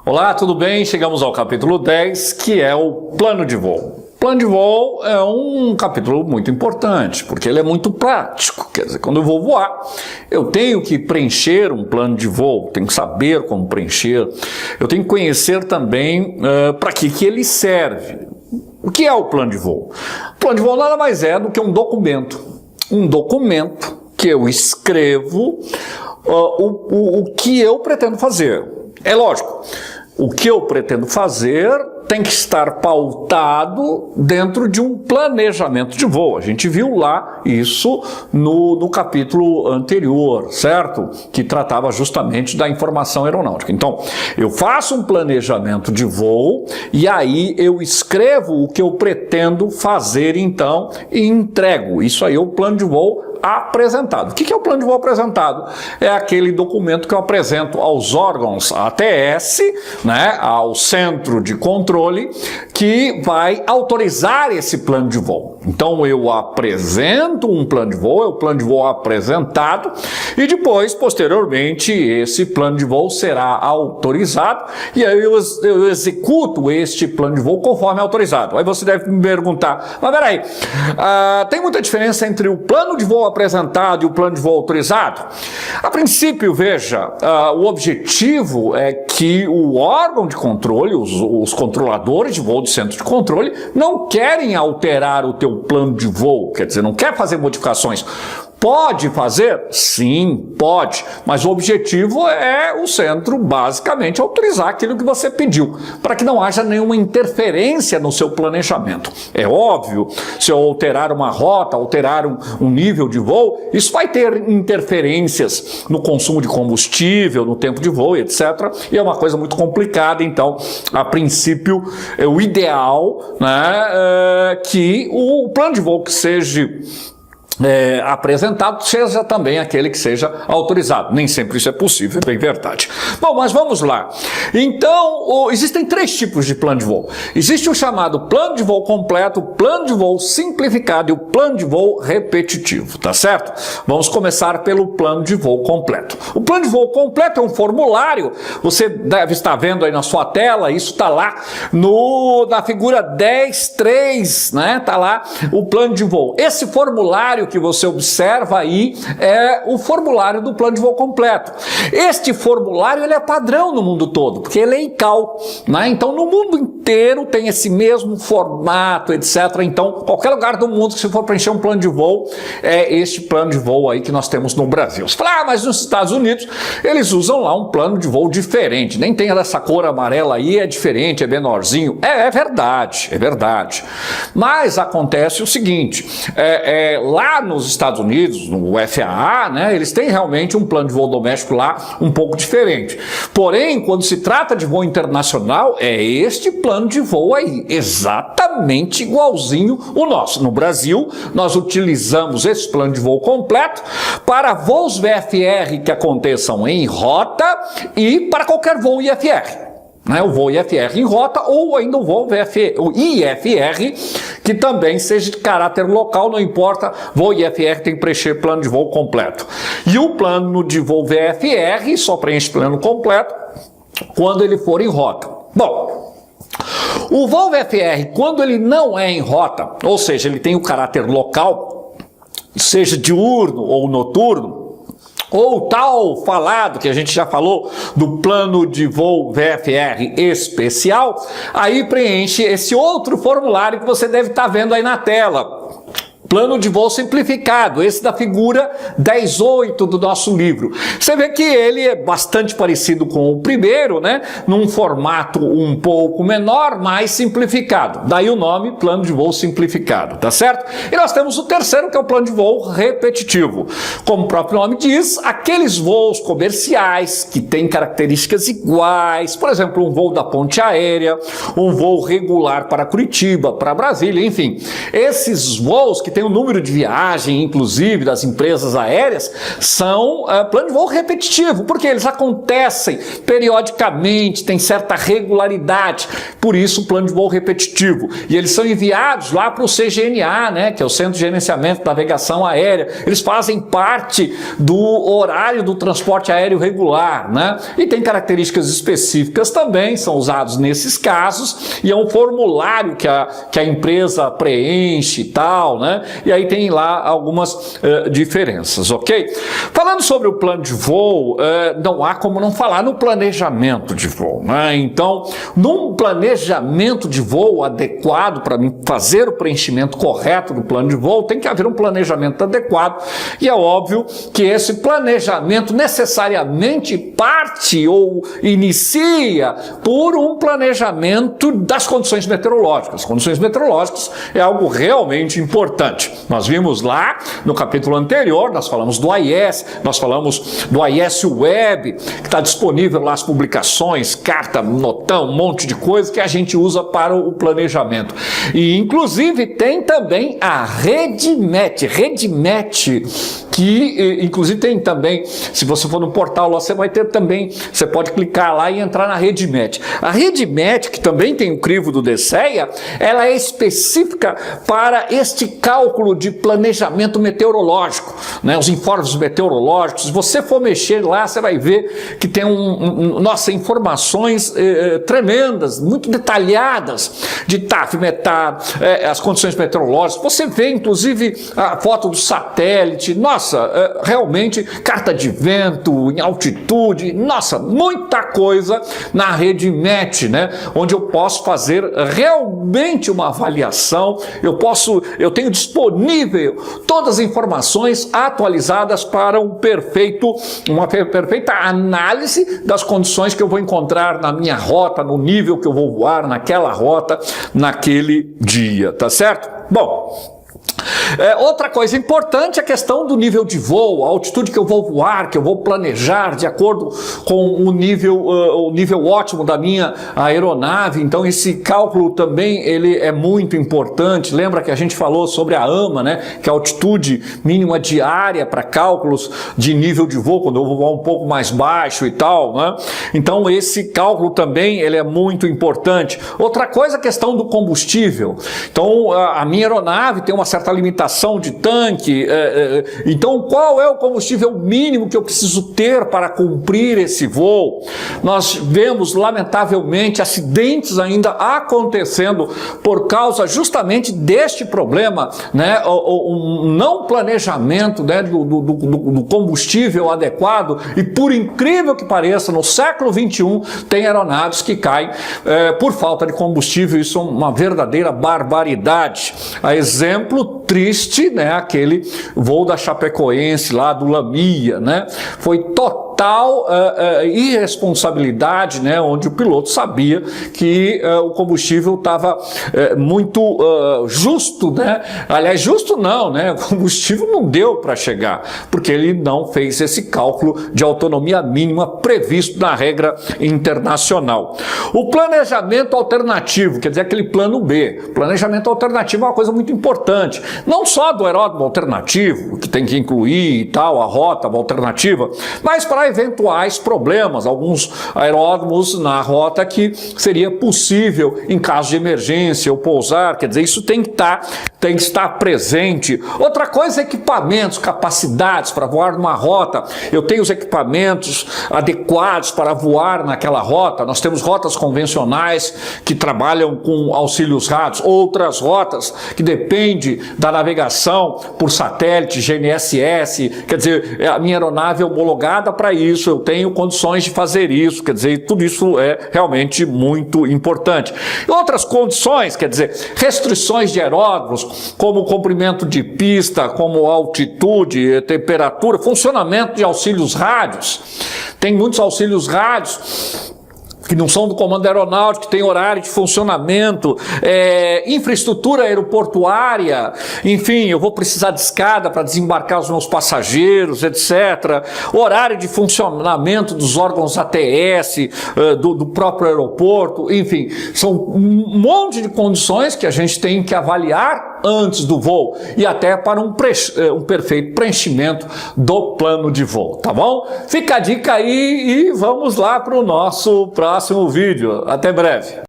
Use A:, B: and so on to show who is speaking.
A: Olá, tudo bem? Chegamos ao capítulo 10, que é o plano de voo. Plano de voo é um capítulo muito importante, porque ele é muito prático. Quer dizer, quando eu vou voar, eu tenho que preencher um plano de voo, tenho que saber como preencher, eu tenho que conhecer também para que ele serve. O que é o plano de voo? O plano de voo nada mais é do que um documento. Um documento que eu escrevo o que eu pretendo fazer. É lógico, o que eu pretendo fazer tem que estar pautado dentro de um planejamento de voo. A gente viu lá isso no capítulo anterior, certo? Que tratava justamente da informação aeronáutica. Então, eu faço um planejamento de voo e aí eu escrevo o que eu pretendo fazer então e entrego. Isso aí é o plano de voo apresentado. O que é o plano de voo apresentado? É aquele documento que eu apresento aos órgãos ATS, né, ao centro de controle, que vai autorizar esse plano de voo. Então eu apresento um plano de voo, é o plano de voo apresentado, e depois, posteriormente, esse plano de voo será autorizado, e aí eu executo este plano de voo conforme autorizado. Aí você deve me perguntar, mas peraí, tem muita diferença entre o plano de voo apresentado e o plano de voo autorizado? A princípio, veja, o objetivo é que o órgão de controle, os controladores de voo do centro de controle, não querem alterar o teu plano de voo, quer dizer, não quer fazer modificações. Pode fazer? Sim, pode, mas o objetivo é o centro basicamente autorizar aquilo que você pediu, para que não haja nenhuma interferência no seu planejamento. É óbvio, se eu alterar uma rota, alterar um nível de voo, isso vai ter interferências no consumo de combustível, no tempo de voo, etc. E é uma coisa muito complicada, então, a princípio, o ideal, né, é que o plano de voo que seja apresentado seja também aquele que seja autorizado. Nem sempre isso é possível, é bem verdade. Bom, mas vamos lá. Então, existem três tipos de plano de voo. Existe o chamado plano de voo completo, o plano de voo simplificado e o plano de voo repetitivo, tá certo? Vamos começar pelo plano de voo completo. O plano de voo completo é um formulário, você deve estar vendo aí na sua tela, isso está lá na figura 10.3, né? Tá lá o plano de voo. Esse formulário que você observa aí é o formulário do plano de voo completo. Este formulário ele é padrão no mundo todo, porque ele é ICAO, né? Então no mundo inteiro tem esse mesmo formato, etc. Então qualquer lugar do mundo que se for preencher um plano de voo, é este plano de voo aí que nós temos no Brasil. Você fala, mas nos Estados Unidos eles usam lá um plano de voo diferente, nem tem essa cor amarela aí, é diferente, é menorzinho. É verdade, é verdade. Mas acontece o seguinte, lá nos Estados Unidos, no FAA, né, eles têm realmente um plano de voo doméstico lá um pouco diferente. Porém, quando se trata de voo internacional, é este plano de voo aí, exatamente igualzinho o nosso. No Brasil, nós utilizamos esse plano de voo completo para voos VFR que aconteçam em rota e para qualquer voo IFR. O voo IFR em rota ou ainda o voo IFR, que também seja de caráter local, não importa, voo IFR tem que preencher plano de voo completo. E o plano de voo VFR só preenche plano completo quando ele for em rota. Bom, o voo VFR, quando ele não é em rota, ou seja, ele tem o caráter local, seja diurno ou noturno, ou tal falado, que a gente já falou, do plano de voo VFR especial, aí preenche esse outro formulário que você deve estar vendo aí na tela. Plano de voo simplificado, esse da figura 10.8 do nosso livro. Você vê que ele é bastante parecido com o primeiro, né? Num formato um pouco menor, mais simplificado. Daí o nome, plano de voo simplificado, tá certo? E nós temos o terceiro, que é o plano de voo repetitivo. Como o próprio nome diz, aqueles voos comerciais que têm características iguais, por exemplo, um voo da ponte aérea, um voo regular para Curitiba, para Brasília, enfim. Esses voos que tem o número de viagem, inclusive, das empresas aéreas, são plano de voo repetitivo, porque eles acontecem periodicamente, tem certa regularidade, por isso o plano de voo repetitivo. E eles são enviados lá para o CGNA, né, que é o Centro de Gerenciamento da Navegação Aérea. Eles fazem parte do horário do transporte aéreo regular, né, e tem características específicas também, são usados nesses casos, e é um formulário que a empresa preenche e tal, né, e aí tem lá algumas diferenças, ok? Falando sobre o plano de voo, não há como não falar no planejamento de voo, né? Então, num planejamento de voo adequado para fazer o preenchimento correto do plano de voo, tem que haver um planejamento adequado, e é óbvio que esse planejamento necessariamente parte ou inicia por um planejamento das condições meteorológicas. Condições meteorológicas é algo realmente importante. Nós vimos lá no capítulo anterior, nós falamos do AIS, nós falamos do AIS Web, que está disponível lá as publicações, carta, notão, um monte de coisa que a gente usa para o planejamento. E inclusive tem também a RedMet, que inclusive tem também, se você for no portal lá, você vai ter também, você pode clicar lá e entrar na RedMet. A RedMet, que também tem o crivo do DSEA, ela é específica para este cálculo de planejamento meteorológico, né? Os informes meteorológicos. Se você for mexer lá, você vai ver que tem informações tremendas, muito detalhadas de TAF, METAR, as condições meteorológicas. Você vê, inclusive, a foto do satélite. Nossa, realmente, carta de vento, em altitude, nossa, muita coisa na RedMet, né? Onde eu posso fazer realmente uma avaliação, eu tenho disponível todas as informações atualizadas para uma perfeita análise das condições que eu vou encontrar na minha rota, no nível que eu vou voar naquela rota, naquele dia, tá certo? Bom, outra coisa importante é a questão do nível de voo, a altitude que eu vou voar, que eu vou planejar de acordo com o nível ótimo da minha aeronave. Então esse cálculo também ele é muito importante. Lembra que a gente falou sobre a AMA, né? Que é a altitude mínima diária para cálculos de nível de voo, quando eu vou voar um pouco mais baixo e tal, né? Então esse cálculo também ele é muito importante. Outra coisa é a questão do combustível. Então a minha aeronave tem uma certa limitação de tanque, então qual é o combustível mínimo que eu preciso ter para cumprir esse voo? Nós vemos lamentavelmente acidentes ainda acontecendo por causa justamente deste problema, né? O não planejamento, né, do combustível adequado, e por incrível que pareça, no século XXI tem aeronaves que caem por falta de combustível. Isso é uma verdadeira barbaridade. A exemplo triste, né, aquele voo da Chapecoense lá do Lamia, né, foi total irresponsabilidade, né, onde o piloto sabia que o combustível estava muito justo, né, aliás, justo não, né, o combustível não deu para chegar, porque ele não fez esse cálculo de autonomia mínima previsto na regra internacional. O planejamento alternativo, quer dizer, aquele plano B. Planejamento alternativo é uma coisa muito importante, não só do aeródromo alternativo, que tem que incluir e tal, a rota alternativa, mas para eventuais problemas, alguns aeródromos na rota que seria possível, em caso de emergência, ou pousar, quer dizer, isso tem que estar presente. Outra coisa é equipamentos, capacidades para voar numa rota. Eu tenho os equipamentos adequados para voar naquela rota. Nós temos rotas convencionais que trabalham com auxílios rádios, outras rotas que dependem da navegação por satélite, GNSS, quer dizer, a minha aeronave é homologada para isso, eu tenho condições de fazer isso, quer dizer, tudo isso é realmente muito importante. E outras condições, quer dizer, restrições de aeródromos, como comprimento de pista, como altitude, temperatura, funcionamento de auxílios rádios. Tem muitos auxílios rádios que não são do comando aeronáutico, que tem horário de funcionamento, infraestrutura aeroportuária, enfim, eu vou precisar de escada para desembarcar os meus passageiros, etc. Horário de funcionamento dos órgãos ATS, do próprio aeroporto, enfim, são um monte de condições que a gente tem que avaliar antes do voo e até para um perfeito preenchimento do plano de voo, tá bom? Fica a dica aí e vamos lá para o nosso próximo vídeo. Até breve.